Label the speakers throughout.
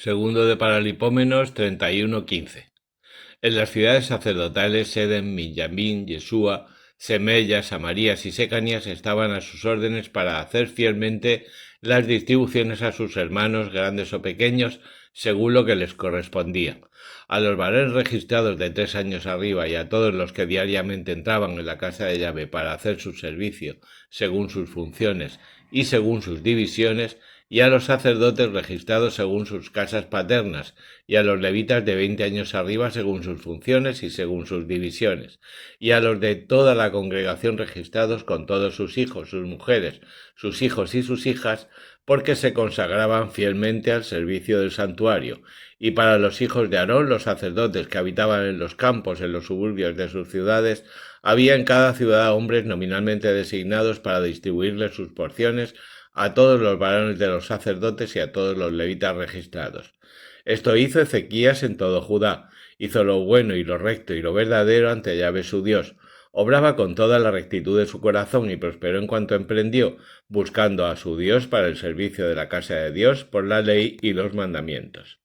Speaker 1: Segundo de Paralipómenos 31:15. En las ciudades sacerdotales Sedem, Minjamín, Yeshua, Semella, Samarías y Secanías estaban a sus órdenes para hacer fielmente las distribuciones a sus hermanos, grandes o pequeños, según lo que les correspondía. A los varones registrados de 3 años arriba y a todos los que diariamente entraban en la casa de Yahvé para hacer su servicio, según sus funciones y según sus divisiones, y a los sacerdotes registrados según sus casas paternas, y a los levitas de 20 años arriba según sus funciones y según sus divisiones, y a los de toda la congregación registrados con todos sus hijos, sus mujeres, sus hijos y sus hijas, porque se consagraban fielmente al servicio del santuario, y para los hijos de Aarón, los sacerdotes que habitaban en los campos, en los suburbios de sus ciudades, había en cada ciudad hombres nominalmente designados para distribuirles sus porciones a todos los varones de los sacerdotes y a todos los levitas registrados. Esto hizo Ezequías en todo Judá, hizo lo bueno y lo recto y lo verdadero ante Yahvé su Dios, obraba con toda la rectitud de su corazón y prosperó en cuanto emprendió, buscando a su Dios para el servicio de la casa de Dios por la ley y los mandamientos.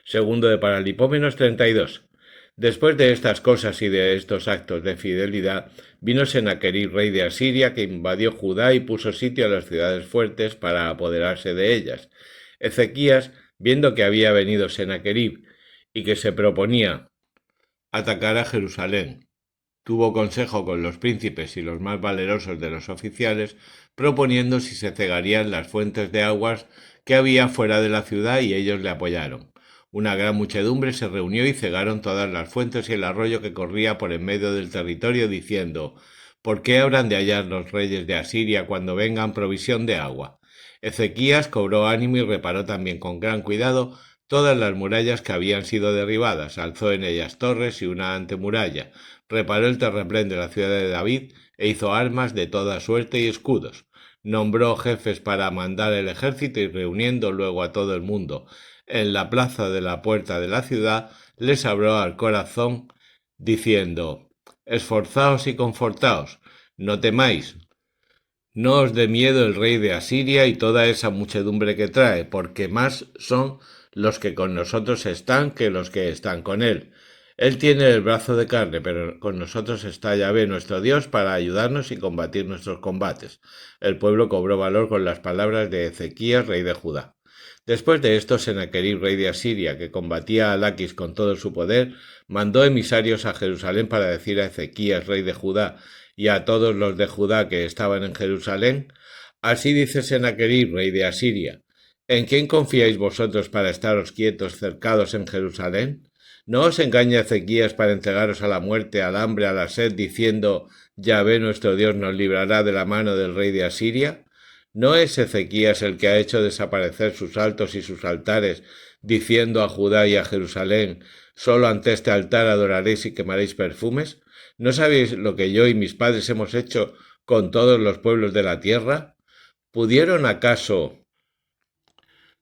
Speaker 1: Segundo de Paralipómenos 32. Después de estas cosas y de estos actos de fidelidad, vino Senaquerib, rey de Asiria, que invadió Judá y puso sitio a las ciudades fuertes para apoderarse de ellas. Ezequías, viendo que había venido Senaquerib y que se proponía atacar a Jerusalén, tuvo consejo con los príncipes y los más valerosos de los oficiales, proponiendo si se cegarían las fuentes de aguas que había fuera de la ciudad, y ellos le apoyaron. Una gran muchedumbre se reunió y cegaron todas las fuentes y el arroyo que corría por en medio del territorio, diciendo: ¿Por qué habrán de hallar los reyes de Asiria cuando vengan provisión de agua? Ezequías cobró ánimo y reparó también con gran cuidado todas las murallas que habían sido derribadas, alzó en ellas torres y una antemuralla, reparó el terraplén de la ciudad de David e hizo armas de toda suerte y escudos. Nombró jefes para mandar el ejército y reuniendo luego a todo el mundo en la plaza de la puerta de la ciudad, les habló al corazón, diciendo: Esforzaos y confortaos, no temáis, no os dé miedo el rey de Asiria y toda esa muchedumbre que trae, porque más son los que con nosotros están que los que están con él. Él tiene el brazo de carne, pero con nosotros está Yahvé nuestro Dios para ayudarnos y combatir nuestros combates. El pueblo cobró valor con las palabras de Ezequías, rey de Judá. Después de esto, Senaquerib, rey de Asiria, que combatía a Laquis con todo su poder, mandó emisarios a Jerusalén para decir a Ezequías, rey de Judá, y a todos los de Judá que estaban en Jerusalén: Así dice Senaquerib, rey de Asiria: ¿En quién confiáis vosotros para estaros quietos, cercados en Jerusalén? ¿No os engaña Ezequías para entregaros a la muerte, al hambre, a la sed, diciendo: Yahvé nuestro Dios nos librará de la mano del rey de Asiria? ¿No es Ezequías el que ha hecho desaparecer sus altos y sus altares, diciendo a Judá y a Jerusalén: Solo ante este altar adoraréis y quemaréis perfumes? ¿No sabéis lo que yo y mis padres hemos hecho con todos los pueblos de la tierra? ¿Pudieron acaso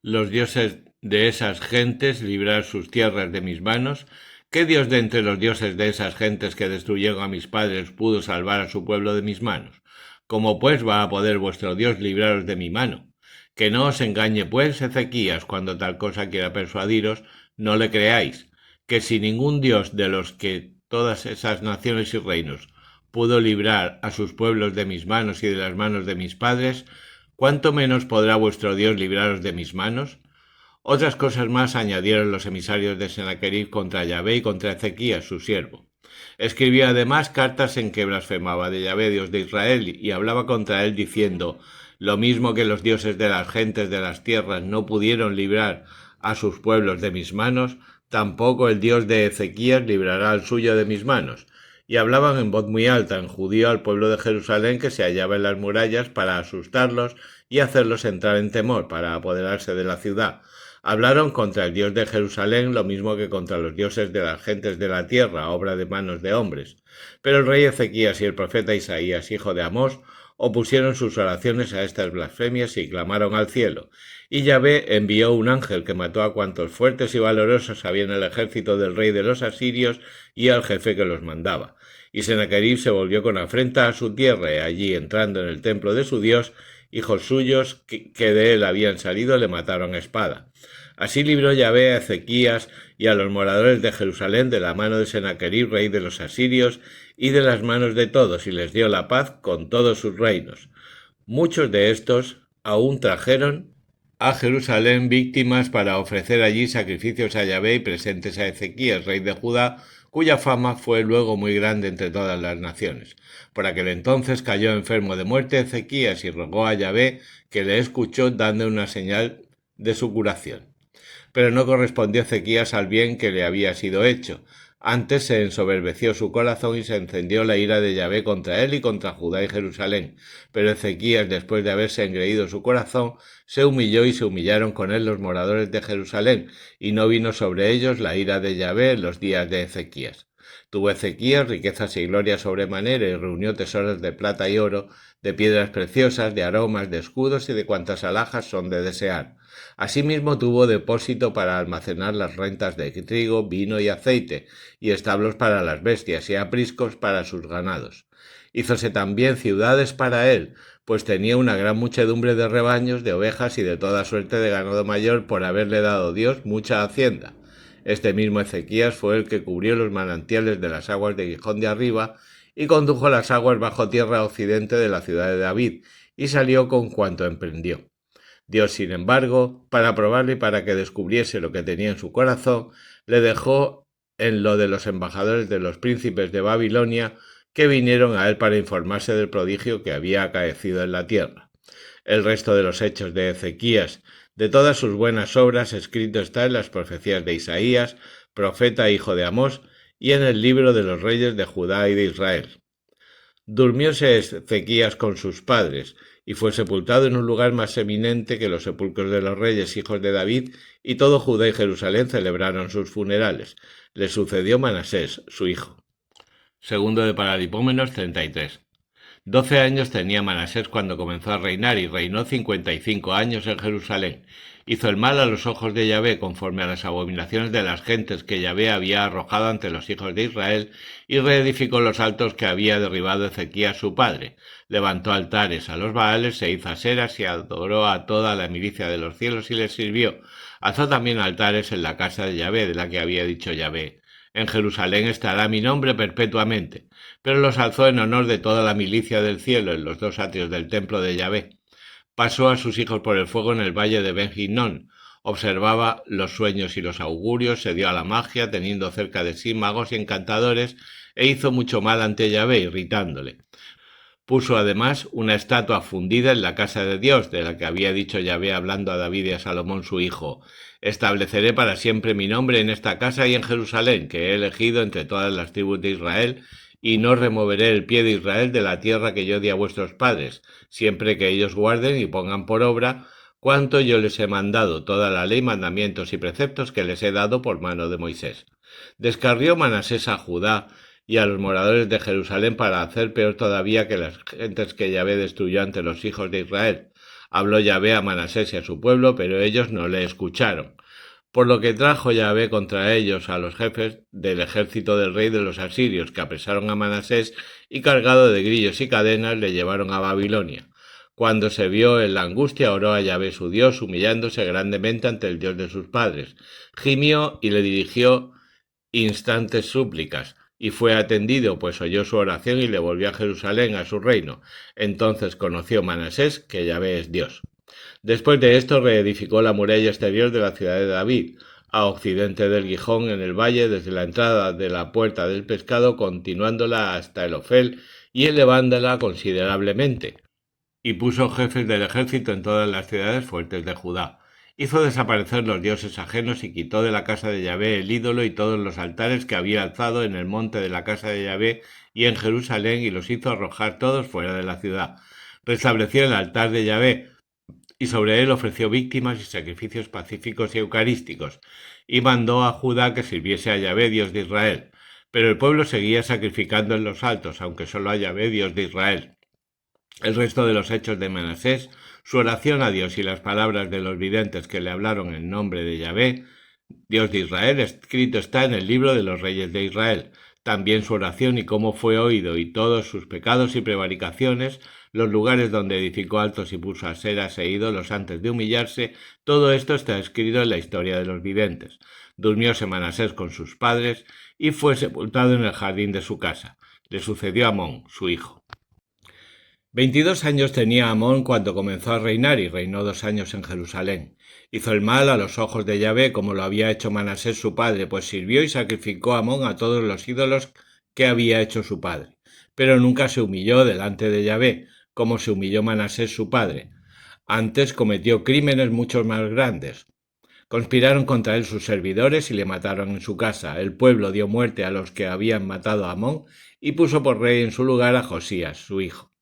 Speaker 1: los dioses de esas gentes librar sus tierras de mis manos? ¿Qué dios de entre los dioses de esas gentes que destruyeron a mis padres pudo salvar a su pueblo de mis manos? ¿Cómo pues va a poder vuestro Dios libraros de mi mano? Que no os engañe pues Ezequías cuando tal cosa quiera persuadiros, no le creáis, que si ningún dios de los que todas esas naciones y reinos pudo librar a sus pueblos de mis manos y de las manos de mis padres, ¿cuánto menos podrá vuestro Dios libraros de mis manos? Otras cosas más añadieron los emisarios de Senaquerib contra Yahvé y contra Ezequías, su siervo. Escribió además cartas en que blasfemaba de Yahvé, Dios de Israel, y hablaba contra él diciendo: Lo mismo que los dioses de las gentes de las tierras no pudieron librar a sus pueblos de mis manos, tampoco el Dios de Ezequías librará al suyo de mis manos. Y hablaban en voz muy alta en judío al pueblo de Jerusalén que se hallaba en las murallas para asustarlos y hacerlos entrar en temor para apoderarse de la ciudad. Hablaron contra el Dios de Jerusalén lo mismo que contra los dioses de las gentes de la tierra, obra de manos de hombres. Pero el rey Ezequías y el profeta Isaías, hijo de Amós, opusieron sus oraciones a estas blasfemias y clamaron al cielo. Y Yahvé envió un ángel que mató a cuantos fuertes y valorosos había en el ejército del rey de los asirios y al jefe que los mandaba. Y Senaquerib se volvió con afrenta a su tierra, y allí entrando en el templo de su Dios, hijos suyos que de él habían salido le mataron a espada. Así libró Yahvé a Ezequías y a los moradores de Jerusalén de la mano de Sennacherib, rey de los asirios, y de las manos de todos, y les dio la paz con todos sus reinos. Muchos de estos aún trajeron a Jerusalén víctimas para ofrecer allí sacrificios a Yahvé y presentes a Ezequías, rey de Judá, cuya fama fue luego muy grande entre todas las naciones. Por aquel entonces cayó enfermo de muerte Ezequías y rogó a Yahvé, que le escuchó dando una señal de su curación. Pero no correspondió Ezequías al bien que le había sido hecho. Antes se ensoberbeció su corazón y se encendió la ira de Yahvé contra él y contra Judá y Jerusalén. Pero Ezequías, después de haberse engreído su corazón, se humilló y se humillaron con él los moradores de Jerusalén, y no vino sobre ellos la ira de Yahvé en los días de Ezequías. Tuvo Ezequías riquezas y gloria sobremanera, y reunió tesoros de plata y oro, de piedras preciosas, de aromas, de escudos y de cuantas alhajas son de desear. Asimismo tuvo depósito para almacenar las rentas de trigo, vino y aceite, y establos para las bestias, y apriscos para sus ganados. Hízose también ciudades para él, pues tenía una gran muchedumbre de rebaños, de ovejas y de toda suerte de ganado mayor, por haberle dado Dios mucha hacienda. Este mismo Ezequías fue el que cubrió los manantiales de las aguas de Gijón de arriba, y condujo las aguas bajo tierra a occidente de la ciudad de David, y salió con cuanto emprendió. Dios, sin embargo, para probarle y para que descubriese lo que tenía en su corazón, le dejó en lo de los embajadores de los príncipes de Babilonia, que vinieron a él para informarse del prodigio que había acaecido en la tierra. El resto de los hechos de Ezequías, de todas sus buenas obras, escrito está en las profecías de Isaías, profeta hijo de Amós, y en el libro de los reyes de Judá y de Israel. Durmióse Ezequías con sus padres, y fue sepultado en un lugar más eminente que los sepulcros de los reyes hijos de David, y todo Judá y Jerusalén celebraron sus funerales. Le sucedió Manasés, su hijo. Segundo de Paralipómenos 33. 12 años tenía Manasés cuando comenzó a reinar, y reinó 55 años en Jerusalén. Hizo el mal a los ojos de Yahvé, conforme a las abominaciones de las gentes que Yahvé había arrojado ante los hijos de Israel, y reedificó los altos que había derribado Ezequías su padre. Levantó altares a los Baales, se hizo aseras y adoró a toda la milicia de los cielos y les sirvió. Alzó también altares en la casa de Yahvé, de la que había dicho Yahvé: en Jerusalén estará mi nombre perpetuamente. Pero los alzó en honor de toda la milicia del cielo en los dos atrios del templo de Yahvé. Pasó a sus hijos por el fuego en el valle de Ben-Hinnom. Observaba los sueños y los augurios, se dio a la magia, teniendo cerca de sí magos y encantadores, e hizo mucho mal ante Yahvé, irritándole. Puso además una estatua fundida en la casa de Dios, de la que había dicho Yahvé hablando a David y a Salomón su hijo: estableceré para siempre mi nombre en esta casa y en Jerusalén, que he elegido entre todas las tribus de Israel, y no removeré el pie de Israel de la tierra que yo di a vuestros padres, siempre que ellos guarden y pongan por obra cuanto yo les he mandado, toda la ley, mandamientos y preceptos que les he dado por mano de Moisés. Descarrió Manasés a Judá y a los moradores de Jerusalén para hacer peor todavía que las gentes que Yahvé destruyó ante los hijos de Israel. Habló Yahvé a Manasés y a su pueblo, pero ellos no le escucharon. Por lo que trajo Yahvé contra ellos a los jefes del ejército del rey de los asirios, que apresaron a Manasés y, cargado de grillos y cadenas, le llevaron a Babilonia. Cuando se vio en la angustia, oró a Yahvé su Dios, humillándose grandemente ante el Dios de sus padres. Gimió y le dirigió instantes súplicas, y fue atendido, pues oyó su oración y le volvió a Jerusalén, a su reino. Entonces conoció Manasés que Yahvé es Dios. Después de esto reedificó la muralla exterior de la ciudad de David, a occidente del Gijón, en el valle, desde la entrada de la puerta del pescado, continuándola hasta el Ofel y elevándola considerablemente. Y puso jefes del ejército en todas las ciudades fuertes de Judá. Hizo desaparecer los dioses ajenos y quitó de la casa de Yahvé el ídolo y todos los altares que había alzado en el monte de la casa de Yahvé y en Jerusalén, y los hizo arrojar todos fuera de la ciudad. Restableció el altar de Yahvé, y sobre él ofreció víctimas y sacrificios pacíficos y eucarísticos, y mandó a Judá que sirviese a Yahvé, Dios de Israel. Pero el pueblo seguía sacrificando en los altos, aunque solo a Yahvé, Dios de Israel. El resto de los hechos de Manasés, su oración a Dios y las palabras de los videntes que le hablaron en nombre de Yahvé, Dios de Israel, escrito está en el libro de los reyes de Israel. También su oración y cómo fue oído, y todos sus pecados y prevaricaciones, los lugares donde edificó altos y puso aseras e ídolos antes de humillarse, todo esto está escrito en la historia de los videntes. Durmióse Manasés con sus padres y fue sepultado en el jardín de su casa. Le sucedió Amón, su hijo. 22 años tenía Amón cuando comenzó a reinar y reinó 2 años en Jerusalén. Hizo el mal a los ojos de Yahvé como lo había hecho Manasés su padre, pues sirvió y sacrificó a Amón a todos los ídolos que había hecho su padre. Pero nunca se humilló delante de Yahvé, como se humilló Manasés su padre. Antes cometió crímenes mucho más grandes. Conspiraron contra él sus servidores y le mataron en su casa. El pueblo dio muerte a los que habían matado a Amón y puso por rey en su lugar a Josías, su hijo.